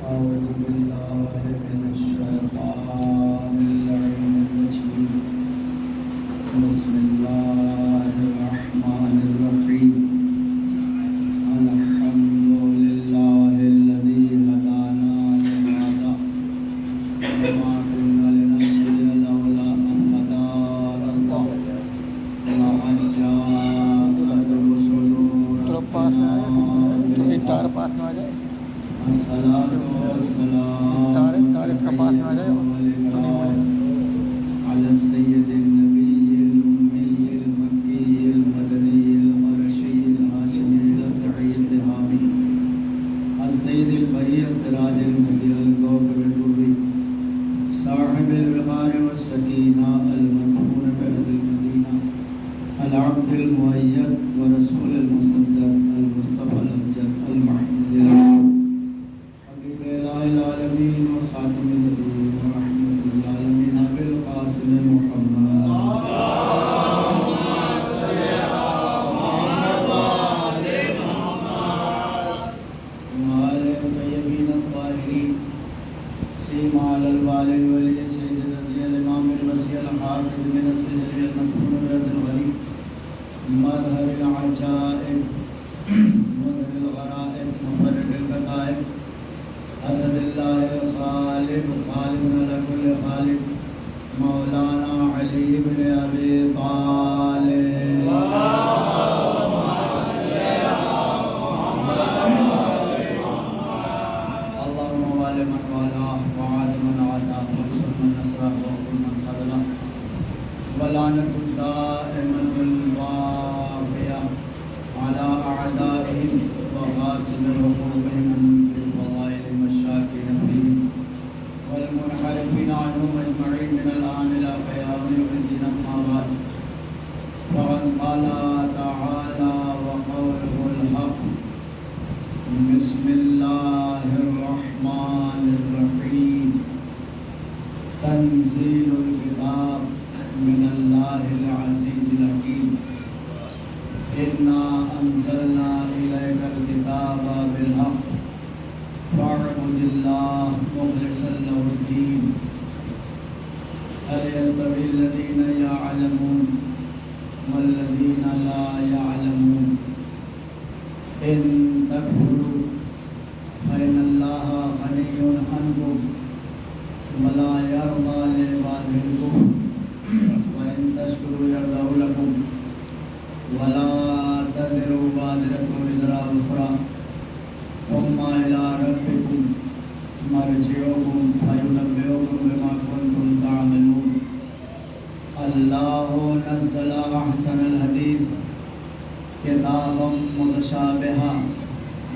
أعوذ بالله من الشيطان اللعين الرجيم بسم الله الرحمن الرحيم الحمد لله الذي هدانا لهذا وما كنا لنهتدي لولا أن هدانا الله لقد جاءت رسل ربنا الصلاة والسلام على السيد النبي الأمي المكي المدني القرشي الهاشمي الأبدعي الدهامي السيد البهي السراج المهدي الكوكب الدري صاحب الوقار والسكينة المدفون بأرض المدينة العبد المؤيد ورسول المصدق المصطفى الأمجد المحمود حبيب إله العالمين وخاتم النبيين ورحمة العالمين بالقاسم محمد وآل الطيبين الطاهرين سيما على الوالي الولي سيد النبي الإمام الوسيع الحافظ من السجل المدفون بأرض الغريب مظهر العجائب مظهر الغرائب مفرد الكتائب اسد اللہ الخالق خالق على كل خالق مولانا علی بن ابی طالب اللهم وال من والاه وعاد من عاداه وانصر من نصره وكل من خذله ولعنة الدائمة الواقية على أعدائهم وغاصب حقوقهم في الفضائل المشاكين فيهم والمنحرفين عنهم أجمعين من الآن إلى قيام يوم الدين أما بعد فقد قال تعالى وقوله الحق بسم الله الرحمن الرحيم تنزيل الكتاب من الله العزيز الحكيم إنا أنزلنا إليك الكتاب بالحق فاعبد الله مخلصا له الدين هل يستوي الذين يعلمون والذين لا يعلمون إن تكفروا فإن الله غني عنكم ولا يرضى لعباده الكفر وإن تشكروا يرضه لكم ولا تزر وازرة وزر أخرى ثم إلى ربكم مرجعكم فينبئكم بما كنتم تعملون الله نزل أحسن الحديث كتابا متشابها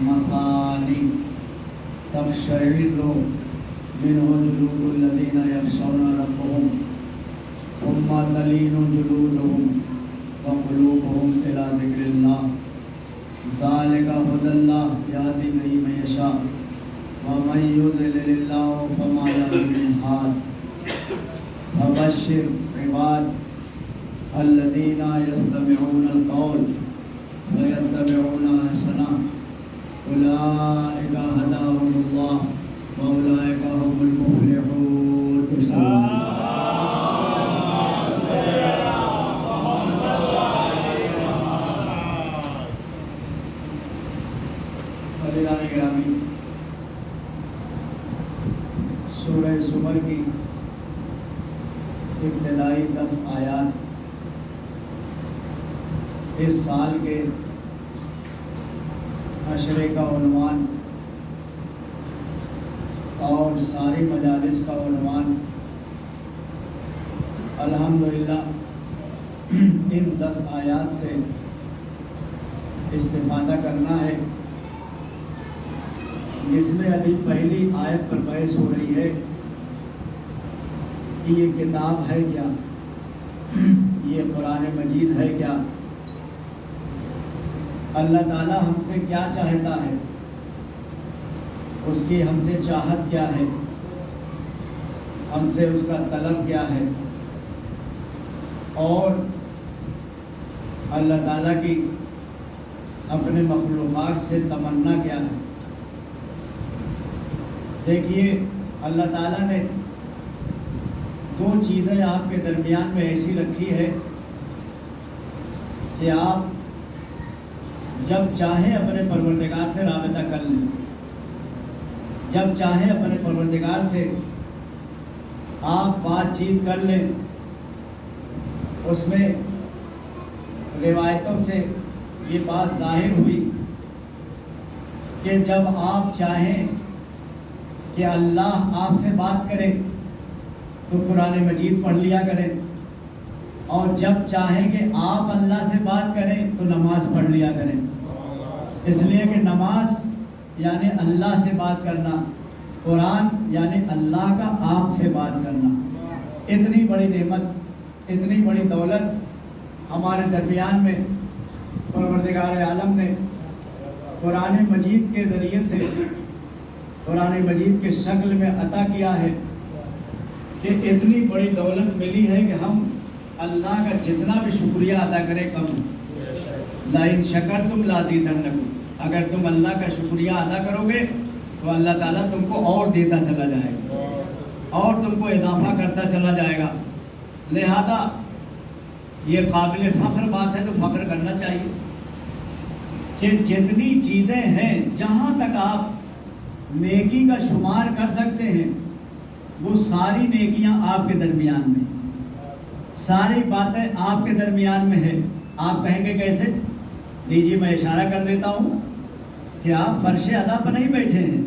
مثاني تقشعر منه جلود الذين يخشون ربهم ثم تلين جلودهم وقلوبهم إلى ذكر الله ذلك هدى الله يهدي به من يشاء ومن يضلل الله فما له من هاد فبشر عباد الذين يستمعون القول ويتبعون أحسنه أولئك هداهم الله وأولئك هم المفلحون گرامی سورہ زمر کی ابتدائی 10 آیات اس سال کے عشرے کا عنوان اور ساری مجالس کا عنوان الحمدللہ ان 10 آیات سے استفادہ کرنا ہے جس میں ابھی پہلی آیت پر بحث ہو رہی ہے کہ یہ کتاب ہے کیا، یہ قرآن مجید ہے کیا، اللہ تعالیٰ ہم سے کیا چاہتا ہے، اس کی ہم سے چاہت کیا ہے، ہم سے اس کا طلب کیا ہے، اور اللہ تعالیٰ کی اپنے مخلوقات سے تمنا کیا ہے۔ دیکھیے اللہ تعالیٰ نے دو چیزیں آپ کے درمیان میں ایسی رکھی ہے کہ آپ جب چاہیں اپنے پروردگار سے رابطہ کر لیں، جب چاہیں اپنے پروردگار سے آپ بات چیت کر لیں۔ اس میں روایتوں سے یہ بات ظاہر ہوئی کہ جب آپ چاہیں کہ اللہ آپ سے بات کرے تو قرآن مجید پڑھ لیا کریں، اور جب چاہیں کہ آپ اللہ سے بات کریں تو نماز پڑھ لیا کریں۔ اس لیے کہ نماز یعنی اللہ سے بات کرنا، قرآن یعنی اللہ کا آپ سے بات کرنا۔ اتنی بڑی نعمت، اتنی بڑی دولت ہمارے درمیان میں پروردگار عالم نے قرآن مجید کے ذریعے سے، قرآن مجید کے شکل میں عطا کیا ہے کہ اتنی بڑی دولت ملی ہے کہ ہم اللہ کا جتنا بھی شکریہ ادا کریں کم۔ لَإِن شَكَرْتُمْ لَأَزِيدَنَّكُمْ، اگر تم اللہ کا شکریہ ادا کرو گے تو اللہ تعالیٰ تم کو اور دیتا چلا جائے گا، اور تم کو اضافہ کرتا چلا جائے گا۔ لہذا یہ قابل فخر بات ہے، تو فخر کرنا چاہیے کہ جتنی چیزیں ہیں جہاں تک آپ نیکی کا شمار کر سکتے ہیں وہ ساری نیکیاں آپ کے درمیان میں، ساری باتیں آپ کے درمیان میں ہے۔ آپ کہیں گے کیسے؟ لیجیے میں اشارہ کر دیتا ہوں کہ آپ فرش ادا پر نہیں بیٹھے ہیں،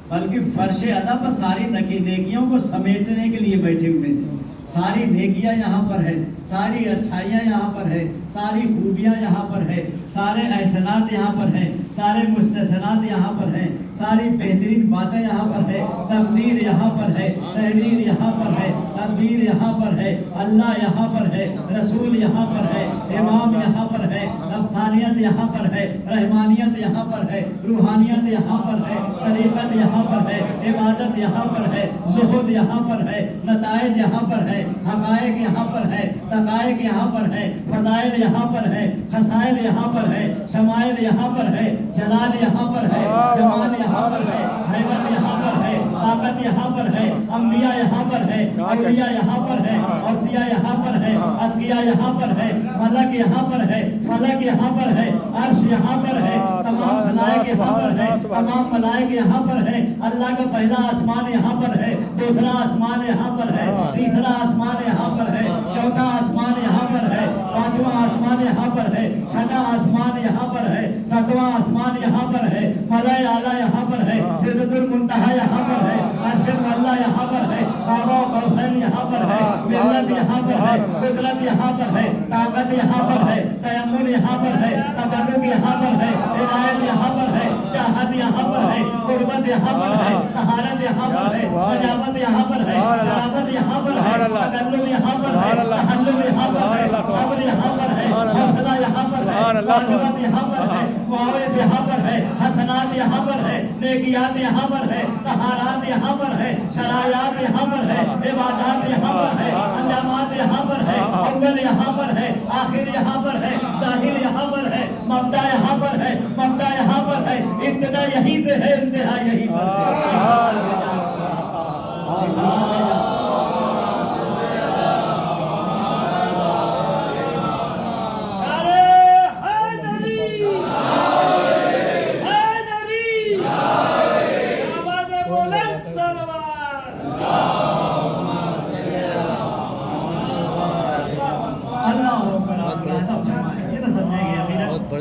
بلکہ فرش ادا پر ساری نیکیوں کو سمیٹنے کے لیے بیٹھے ہوئے ہیں۔ ساری نیکیاں یہاں پر ہے، ساری اچھائیاں یہاں پر ہے، ساری خوبیاں یہاں پر ہے، سارے احسانات یہاں پر ہیں، سارے مستحسنات یہاں پر ہیں، ساری بہترین باتیں یہاں پر ہے، تقدیر یہاں پر ہے، تحریر یہاں پر ہے، تدبیر یہاں پر ہے، اللہ یہاں پر ہے، رسول یہاں پر ہے، امام یہاں پر ہے، نفسانیت یہاں پر ہے، رحمانیت یہاں پر ہے، روحانیت یہاں پر ہے، طریقت یہاں پر ہے، عبادت یہاں پر ہے، زہد یہاں پر ہے، نتائج یہاں پر ہے، حقائق یہاں پر ہے، دقائق یہاں پر ہے، فضائل یہاں پر ہے، خصائل یہاں پر ہے، شمائل یہاں پر ہے، جلال یہاں پر ہے، جمال یہاں پر ہے، حیبت یہاں پر ہے، طاقت یہاں پر ہے، انبیاء یہاں پر ہے، اولیاء یہاں پر ہے، اوصیاء یہاں پر ہے، اتقیاء یہاں پر ہے، ملک یہاں پر ہے، فلک یہاں پر ہے، عرش یہاں پر ہے، تمام خلائق یہاں پر ہے، تمام ملائک یہاں پر ہے، اللہ کا پہلا آسمان یہاں پر ہے، دوسرا آسمان یہاں پر ہے، تیسرا آسمان یہاں پر ہے، چوتھا آسمان یہاں پر ہے، پانچواں آسمان یہاں پر ہے، چھٹا آسمان یہاں پر ہے، ساتواں آسمان یہاں پر ہے، ملائے اعلیٰ یہاں پر ہے، سدرۃ المنتہا یہاں پر ہے، عرش اللہ یہاں پر ہے، قاب و قوسین یہاں پر ہے، ملت یہاں پر ہے، قدرت یہاں پر ہے، طاقت یہاں پر ہے، تیمم یہاں پر ہے، تبرک یہاں پر ہے، عنایت یہاں پر ہے، چاہت یہاں پر ہے، قربت یہاں پر ہے، طہارت یہاں پر ہے، نجابت یہاں پر ہے، شرافت یہاں پر ہے، تکلم یہاں پر ہے، تحلم یہاں پر ہے، صبر یہاں پر ہے، حوصلہ یہاں پر ہے، معلومت یہاں پر ہے، معاوض یہاں پر ہے، حسنات یہاں پر ہے، نیکیات یہاں پر ہے، طہارات یہاں پر ہے، شرائعات یہاں پر ہے، عبادات یہاں پر ہے، انجامات یہاں پر ہے، اول یہاں پر ہے، آخر یہاں پر ہے، ظاہر یہاں پر ہے، مبدا یہاں پر ہے، مبدا یہاں پر ہے، ابتدا یہیں سے ہے، انتہا یہیں پر ہے۔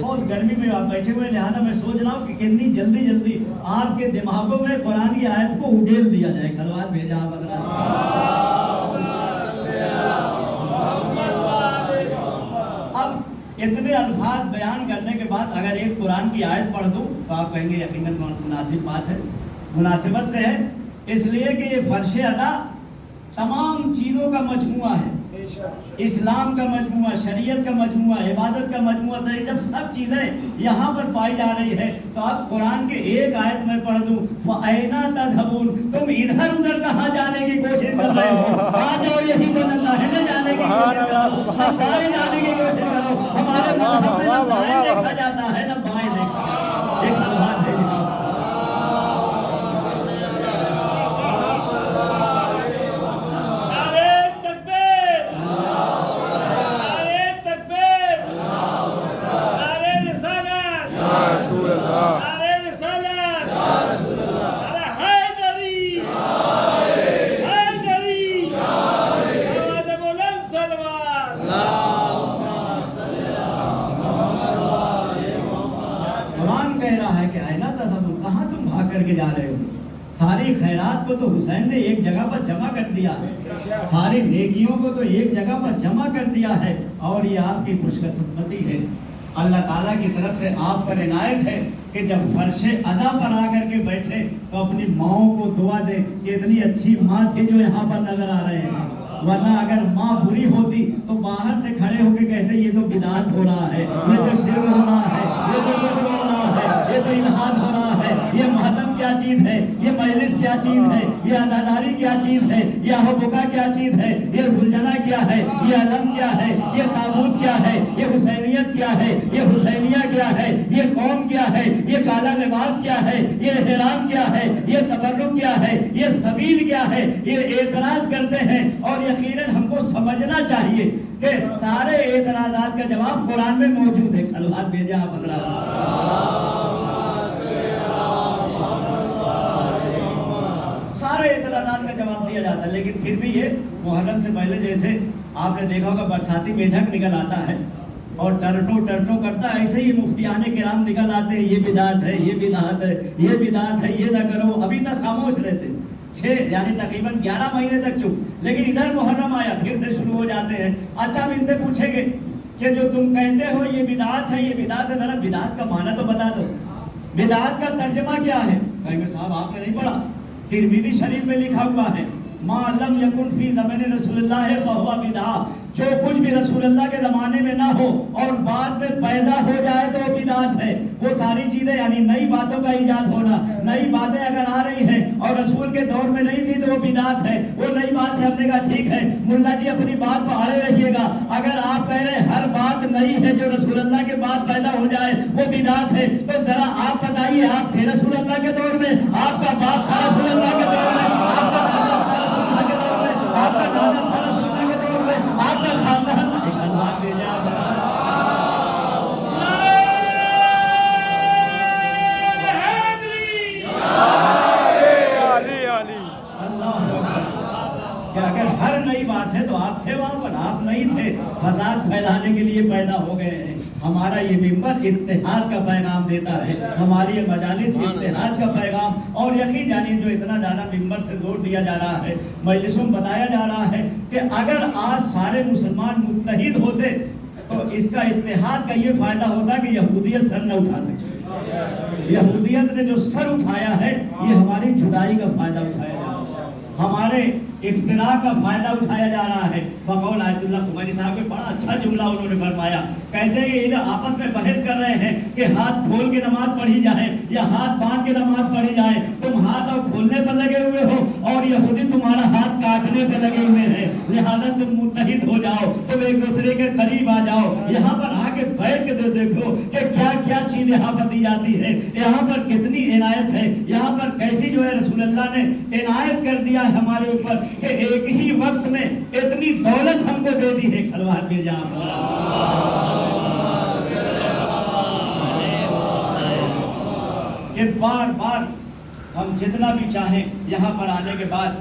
بہت گرمی میں آپ بیٹھے ہوئے، لہٰذا میں سوچ رہا ہوں کہ کتنی جلدی جلدی آپ کے دماغوں میں قرآن کی آیت کو اڈیل دیا جائے۔ سلوات بھیجا آپ حضرات۔ اب اتنے الفاظ بیان کرنے کے بعد اگر ایک قرآن کی آیت پڑھ دوں تو آپ کہیں گے یقیناً مناسب بات ہے، مناسبت سے ہے، اس لیے کہ یہ فرش ادا تمام چیزوں کا مجموعہ ہے، اسلام کا مجموعہ، شریعت کا مجموعہ، عبادت کا مجموعہ، جب سب چیزیں یہاں پر پائی جا رہی ہے تو آپ قرآن کے ایک آیت میں پڑھ دوں، فَأَيْنَ تَذْهَبُونَ، تم ادھر ادھر کہاں جانے کی کوشش کر رہے ہو؟ آ جاؤ یہی بدلنا ہے، نہ جانے کی کوشش کرو، بائیں جانے کی کوشش کرو۔ ہمارے مذہب میں نہ دائیں دیکھا جاتا ہے نہ بائیں دیکھا، یہ سلوات ہے۔ ساری خیرات کو تو حسین نے ایک جگہ پر جمع کر دیا ہے، ساری نیکیوں کو تو ایک جگہ پر جمع کر دیا ہے. اور یہ آپ کی خوش قسمتی ہے، اللہ تعالیٰ کی طرف سے آپ پر عنایت ہے کہ جب فرش ادا پر آ کر کے بیٹھے تو اپنی ماؤں کو دعا دے کہ اتنی اچھی ماں تھی جو یہاں پر نظر آ رہے ہیں. ورنہ اگر ماں بری ہوتی تو باہر سے کھڑے ہو کے کہتے یہ تو بدعت ہو رہا ہے، یہ تو شرک ہو رہا ہے، یہ تو کفر ہو رہا ہے، یہ تو الحاد ہو رہا ہے، یہ ماتم کیا چیز ہے، یہ مجلس کیا چیز ہے، یہ اداداری کیا چیز ہے، یہ حبکا کیا چیز ہے، یہ زلجنا کیا ہے، یہ علم کیا ہے، یہ تابوت کیا ہے، یہ حسینیت کیا ہے، یہ حسینیہ کیا ہے، یہ قوم کیا ہے، یہ کالا لباس کیا ہے، یہ احرام کیا ہے، یہ تبرک کیا ہے، یہ سبیل کیا ہے. یہ اعتراض کرتے ہیں اور یقیناً ہم کو سمجھنا چاہیے کہ سارے اعتراضات کا جواب قرآن میں موجود ہے. صلوات بھیجیں آپ حضرات. سارے اعتراضات کا جواب دیا جاتا ہے، لیکن پھر بھی یہ محرم سے پہلے جیسے آپ نے دیکھا ہوگا برساتی میڈک نکل آتا ہے اور ٹرٹو کرتا ہے، ایسے ہی مفتیان کرام نکل آتے ہیں، یہ بدعت ہے، یہ بدعت ہے، یہ بدعت ہے، یہ نہ کرو. ابھی تک خاموش رہتے 6 یعنی تقریباً 11 مہینے تک چپ، لیکن ادھر محرم آیا پھر سے شروع ہو جاتے ہیں. اچھا ہم ان سے پوچھیں گے کہ جو تم کہتے ہو یہ بدعت ہے، یہ بدعت ہے، ذرا بدعت کا معنی تو بتا دو، بدعت کا ترجمہ کیا ہے؟ کہیں گے صاحب آپ نے نہیں پڑھا، ترمذی شریف میں لکھا ہوا ہے ما لم یکن فی زمن رسول اللہ فہو بدعہ، جو کچھ بھی رسول اللہ کے زمانے میں نہ ہو اور بعد میں پیدا ہو جائے تو بدعت ہے. وہ ساری چیزیں یعنی نئی باتوں کا ایجاد ہونا، نئی باتیں اگر آ رہی ہیں اور رسول کے دور میں نہیں تھی تو وہ بدعت ہے. وہ نئی بات ہے، ہم نے کہا ٹھیک ہے ملا جی اپنی بات پہ اڑے رہیے گا. اگر آپ کہہ رہے ہیں ہر بات نئی ہے جو رسول اللہ کے بعد پیدا ہو جائے وہ بدعت ہے، تو ذرا آپ بتائیے آپ تھے رسول اللہ کے دور میں، آپ کا باپ تھا رسول اللہ کے دور میں، آپ کا دادا تھا رسول اللہ کے دور میں، آپ کا دادا تھا رسول اللہ کے دور میں، آپ کا خاندان کہ اگر ہر نئی بات ہے تو آپ تھے وہاں پر، آپ نہیں تھے. فساد پھیلانے کے لیے پیدا ہو گئے ہیں. ہمارا یہ ممبر اتحاد کا پیغام دیتا ہے، ہماری یہ مجالس اتحاد کا پیغام. اور یقین جانیے جو اتنا زیادہ ممبر سے زور دیا جا رہا ہے، مجلسوں میں بتایا جا رہا ہے کہ اگر آج سارے مسلمان متحد ہوتے تو اس کا اتحاد کا یہ فائدہ ہوتا کہ یہودیت سر نہ اٹھا سکے. یہودیت نے جو سر اٹھایا ہے یہ ہماری جدائی کا فائدہ اٹھایا جا رہا ہے، ہمارے افتراق کا فائدہ اٹھایا جا رہا ہے. بقول آیت اللہ خمینی صاحب نے بڑا اچھا جملہ انہوں نے فرمایا، کہتے ہیں کہ یہ آپس میں بحث کر رہے ہیں کہ ہاتھ کھول کے نماز پڑھی جائے یا ہاتھ باندھ کے نماز پڑھی جائے. تم ہاتھ اور کھولنے پر لگے ہوئے ہو اور یہودی تمہارا ہاتھ کاٹنے پہ لگے ہوئے ہیں، لہذا تم متحد ہو جاؤ، تم ایک دوسرے کے قریب آ جاؤ. یہاں پر آ کے بیٹھ کے دیکھو کہ کیا کیا چیز یہاں پر دی جاتی ہے، یہاں پر کتنی عنایت ہے، یہاں پر کیسی جو ہے رسول اللہ نے عنایت کر دیا ہے ہمارے اوپر کہ ایک ہی وقت میں اتنی دولت ہم کو دے دی ہے. صلوات کے جہاں کہ بار بار ہم جتنا بھی چاہیں یہاں پر آنے کے بعد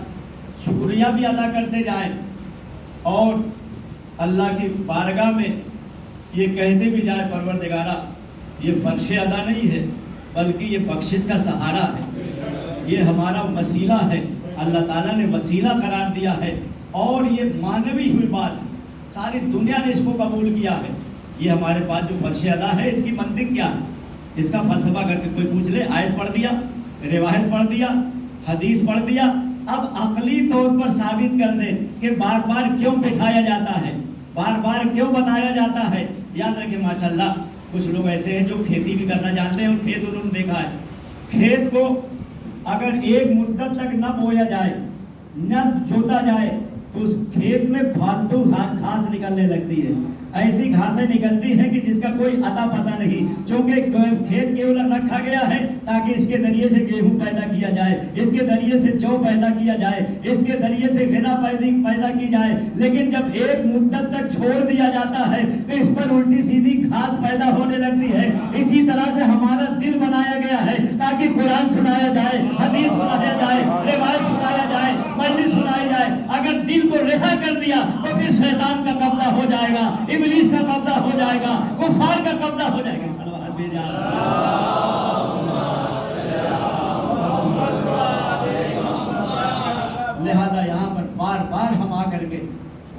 شکریہ بھی ادا کرتے جائیں اور اللہ کی بارگاہ میں یہ کہتے بھی جائیں پروردگارہ یہ فرش ادا نہیں ہے بلکہ یہ بخشش کا سہارا ہے، یہ ہمارا وسیلہ ہے، اللہ تعالیٰ نے وسیلہ قرار دیا ہے اور یہ مانوی ہوئی بات ہے، ساری دنیا نے اس کو قبول کیا ہے. یہ ہمارے پاس جو فرش ادا ہے اس کی منطق کیا ہے، اس کا فلسفہ کر کے کوئی پوچھ لے. آیت پڑھ دیا، روایت پڑھ دیا، حدیث پڑھ دیا، اب عقلی طور پر ثابت کر دیں کہ بار بار کیوں بٹھایا جاتا ہے، بار بار کیوں بتایا جاتا ہے. یاد رکھیں ماشاءاللہ کچھ لوگ ایسے ہیں جو کھیتی بھی کرنا جانتے ہیں اور کھیت انہوں نے دیکھا ہے، کھیت کو اگر ایک مدت تک نہ بویا جائے نہ جوتا جائے تو اس کھیت میں فالتو گھاس نکلنے لگتی ہے. ایسی گھاسیں نکلتی ہیں کہ جس کا کوئی اتا پتہ نہیں، چونکہ کھیت کیول رکھا گیا ہے تاکہ اس کے ذریعے سے گیہوں پیدا کیا جائے، اس کے ذریعے سے جو پیدا کیا جائے، اس کے ذریعے سے غذا پیدا کی جائے. لیکن جب ایک مدت تک چھوڑ دیا جاتا ہے تو اس پر الٹی سیدھی گھاس پیدا ہونے لگتی ہے. اسی طرح سے ہمارا دل بنایا گیا ہے تاکہ قرآن سنایا جائے، حدیث سنایا جائے، روایت سنایا جائے، مجلس سنائی جائے. اگر دل کو رہا کر دیا تو پھر شیطان کا قبضہ ہو جائے گا، ابلیس کا قبضہ ہو جائے گا، کفار کا قبضہ ہو جائے گا. صلوات بھیجا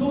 2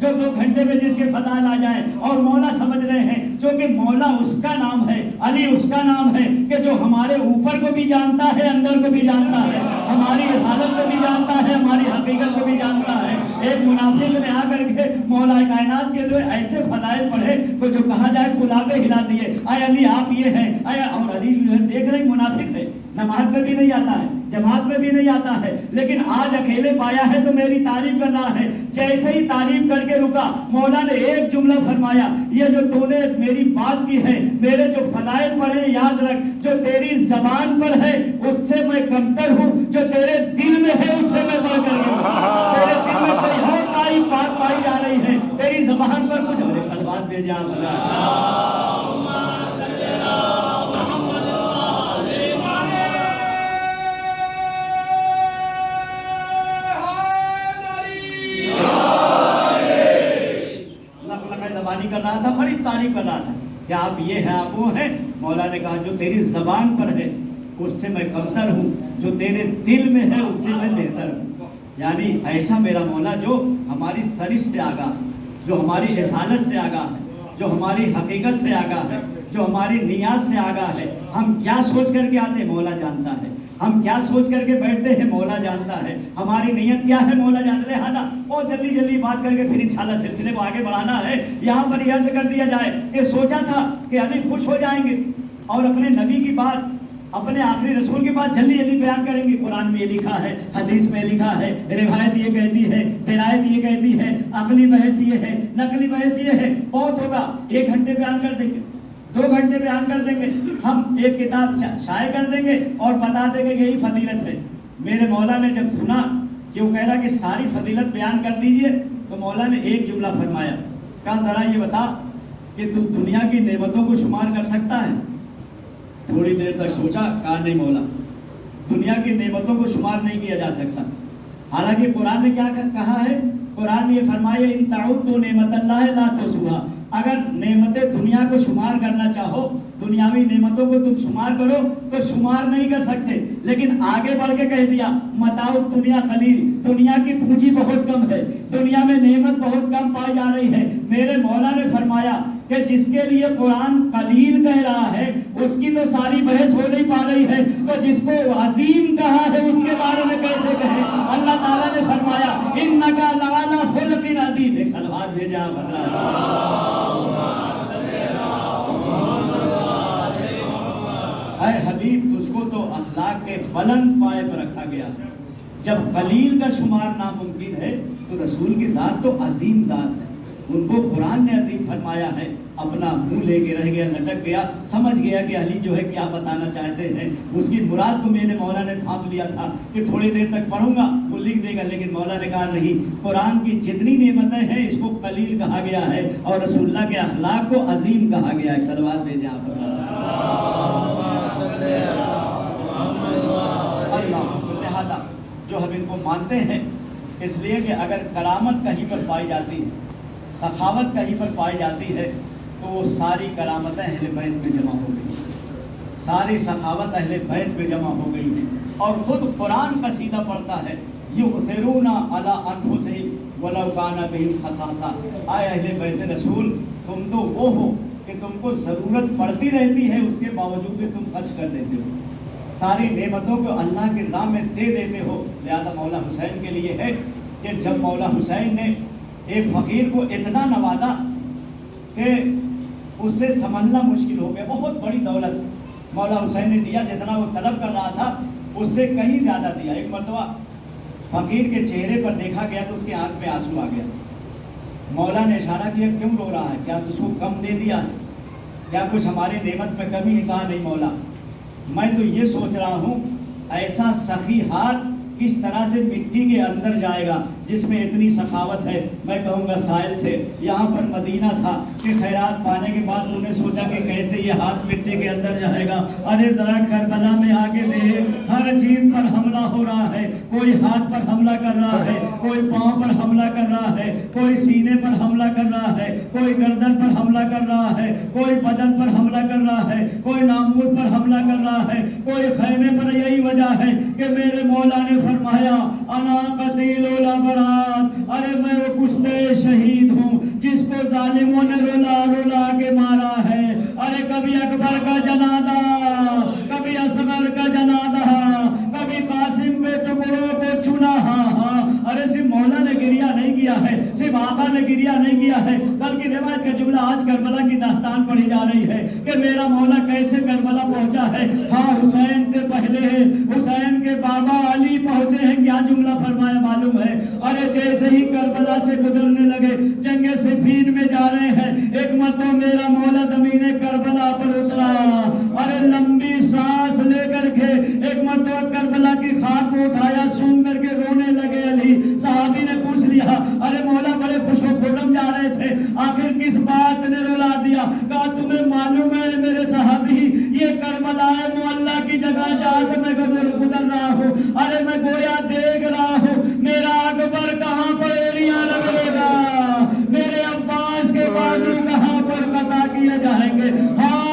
جو 2 گھنٹے میں جس کے فضائل آ جائیں اور مولا سمجھ رہے ہیں چونکہ مولا اس کا نام ہے، علی اس کا نام ہے کہ جو ہمارے اوپر کو بھی جانتا ہے، اندر کو بھی جانتا ہے، ہماری اصالت کو بھی جانتا ہے، ہماری حقیقت کو بھی جانتا ہے۔ ایک منافق نے آ کر کے مولا کائنات کے لیے ایسے فضائل پڑھے کہ جو کہا جائے گلابے ہلا دیے، اے علی آپ یہ ہیں، اے اور علی دیکھ رہے منافق ہے، نماز میں بھی نہیں آتا ہے، جماعت میں بھی نہیں آتا ہے، لیکن آج اکیلے پایا ہے تو میری تعریف کر رہا ہے۔ جیسے ہی تعریف کر کے رکا مولا نے ایک جملہ فرمایا، یہ جو تو نے میری بات کی ہے، میرے جو فضائل پڑھے یاد رکھ، جو تیری زبان پر ہے اس سے میں کمتر ہوں، جو تیرے دل میں ہے اس سے میں بڑھ کر ہوں۔ تیرے دل میں کوئی اور بات پائی جا رہی ہے، تیری زبان پر کچھ اور سلوات بھیجا کر رہا تھا، بڑی تعریف کر رہا تھا کہ آپ یہ ہیں، آپ وہ ہیں۔ مولا نے کہا جو تیری زبان پر ہے اس سے میں کمتر ہوں، جو تیرے دل میں ہے اس سے میں بہتر ہوں۔ یعنی ایسا میرا مولا جو ہماری سرشت سے آگاہ ہے، جو ہماری رسالت سے آگاہ ہے، جو ہماری حقیقت سے آگاہ ہے، جو ہماری نیات سے آگاہ ہے۔ ہم کیا سوچ کر کے آتے ہیں مولا جانتا ہے، ہم کیا سوچ کر کے بیٹھتے ہیں مولا جانتا ہے، ہماری نیت کیا ہے مولا جانتا ہے۔ لہذا اور جلدی بات کر کے پھر انشاءاللہ سلسلے کو آگے بڑھانا ہے۔ یہاں پر یہ عرض کر دیا جائے کہ سوچا تھا کہ علی خوش ہو جائیں گے اور اپنے نبی کی بات، اپنے آخری رسول کی بات جلدی بیان کریں گے۔ قرآن میں یہ لکھا ہے، حدیث میں لکھا ہے، روایت یہ کہتی ہے، درایت یہ کہتی ہے، عقلی بحث یہ ہے، نقلی بحث یہ ہے۔ بہت ہوگا، 1 گھنٹے بیان کر دیں گے، 2 گھنٹے بیان کر دیں گے، ہم ایک کتاب شائع کر دیں گے اور بتا دیں گے یہی فضیلت ہے۔ میرے مولا نے جب سنا کہ وہ کہہ رہا کہ ساری فضیلت بیان کر دیجئے تو مولا نے ایک جملہ فرمایا، کہا ذرا یہ بتا کہ تو دنیا کی نعمتوں کو شمار کر سکتا ہے؟ تھوڑی دیر تک سوچا، کہا نہیں مولا، دنیا کی نعمتوں کو شمار نہیں کیا جا سکتا۔ حالانکہ قرآن نے کیا کہا ہے؟ قرآن نے یہ فرمایا ان تعدوا نعمت اللہ لا تحصوها، اگر نعمت دنیا کو شمار کرنا چاہو، دنیاوی نعمتوں کو تم شمار کرو تو شمار نہیں کر سکتے۔ لیکن آگے بڑھ کے کہہ دیا متاع الدنیا قلیل، دنیا کی پونجی بہت کم ہے، دنیا میں نعمت بہت کم پائی جا رہی ہے۔ میرے مولا نے فرمایا کہ جس کے لیے قرآن قلیل کہہ رہا ہے اس کی تو ساری بحث ہو نہیں پا رہی ہے، تو جس کو عظیم کہا ہے اس کے بارے میں کیسے کہیں؟ اللہ تعالیٰ نے فرمایا انک لعلی خلق عظیم۔ ایک صلوات بھیجا اے حبیب، تجھ کو تو اخلاق کے بلند پائے پر رکھا گیا۔ جب قلیل کا شمار ناممکن ہے تو رسول کی ذات تو عظیم ذات ہے، ان کو قرآن نے عظیم فرمایا ہے۔ اپنا منہ لے کے رہ گیا، لٹک گیا، سمجھ گیا کہ علی جو ہے کیا بتانا چاہتے ہیں۔ اس کی مراد کو میرے مولا نے تھام لیا تھا کہ تھوڑی دیر تک پڑھوں گا وہ لکھ دے گا، لیکن مولا نے کہا نہیں، قرآن کی جتنی نعمتیں ہیں اس کو قلیل کہا گیا ہے اور رسول اللہ کے اخلاق کو عظیم کہا گیا ہے۔ صلوات بھیجیں آپ پر۔ لہذا جو ہم ان کو مانتے ہیں اس لیے کہ اگر کرامت کہیں پر پائی جاتی ہے، سخاوت کہیں پر پائی جاتی ہے تو وہ ساری کرامتیں اہل بیت میں جمع ہو گئی، ساری سخاوت اہل بیت میں جمع ہو گئی ہے۔ اور خود قرآن قصیدہ پڑھتا ہے یؤثرون علی انفسہم ولو کان بہم خصاصہ، اے اہل بیت رسول تم تو وہ ہو کہ تم کو ضرورت پڑتی رہتی ہے، اس کے باوجود بھی تم خرچ کر دیتے ہو، ساری نعمتوں کو اللہ کی راہ میں دے دیتے ہو۔ لہذا مولا حسین کے لیے ہے کہ جب مولا حسین نے ایک فقیر کو اتنا نوازا کہ اس سے سمجھنا مشکل ہو گیا، بہت بڑی دولت مولا حسین نے دیا، جتنا وہ طلب کر رہا تھا اس سے کہیں زیادہ دیا۔ ایک مرتبہ فقیر کے چہرے پر دیکھا گیا تو اس کی آنکھ میں آنسو آ گیا۔ مولا نے اشارہ کیا کیوں رو رہا ہے، کیا تجھ کو کم دے دیا ہے، کیا کچھ ہماری نعمت میں کمی ہے؟ کہا نہیں مولا، میں تو یہ سوچ رہا ہوں ایسا سخی ہاتھ کس طرح سے مٹی کے اندر جائے گا جس میں اتنی سخاوت ہے۔ میں کہوں گا سائل تھے، یہاں پر مدینہ تھا کہ خیرات پانے کے بعد انہوں نے سوچا کہ کیسے یہ ہاتھ مٹی کے اندر جائے گا۔ ارے ذرا کربلا میں آگے دے، ہر چیز پر حملہ ہو رہا ہے، کوئی ہاتھ پر حملہ کر رہا ہے، کوئی پاؤں پر حملہ کر رہا ہے، کوئی سینے پر حملہ کر رہا ہے، کوئی گردن پر حملہ کر رہا ہے، کوئی بدن پر حملہ کر رہا ہے، کوئی ناموس پر حملہ کر رہا ہے، کوئی خیمے پر۔ یہی وجہ ہے کہ میرے مولا نے فرمایا انا قتیل الابرار، ارے میں وہ کشتے شہید ظالموں نے رلا رلا کے مارا ہے. ارے کبھی اکبر کا جنازہ، کبھی اصغر کا جنازہ، کبھی قاسم کے ٹکڑوں کو چنا. ارے صرف مولا نے گریہ نہیں کیا ہے، صرف آقا نے گریہ نہیں کیا ہے، بلکہ روایت کا جملہ آج کربلا کی داستان پڑھی جا رہی ہے کہ میرا مولا کیسے کربلا پہنچا ہے. ہاں حسین سے پہلے حسین کے بابا علی پہنچے ہیں. کیا جملہ فرمایا معلوم ہے؟ ارے جیسے ہی کربلا سے گزرنے لگے، جنگ صفین میں جا رہے ہیں، ایک مرتبہ میرا مولا زمین کربلا پر اترا. ارے لمبی سانس لے کر کے ایک مرتبہ کربلا کی خاک کو اٹھایا، سون کر کے رونے لگے. علی صحابی نے پوچھ لیا، ارے مولا بڑے خوش و خرم جا رہے تھے، آخر کس بات نے رلا دیا؟ کہا تمہیں معلوم ہے میرے صحابی، یہ کربلا معلّہ کی جگہ جا کے میں گزر رہا ہوں. ارے میں گویا دیکھ رہا ہوں میرا اکبر کہاں پر ایڑیاں رگڑے گا، میرے عباس کے بازو کہاں پر قطع کیے جائیں گے. ہاں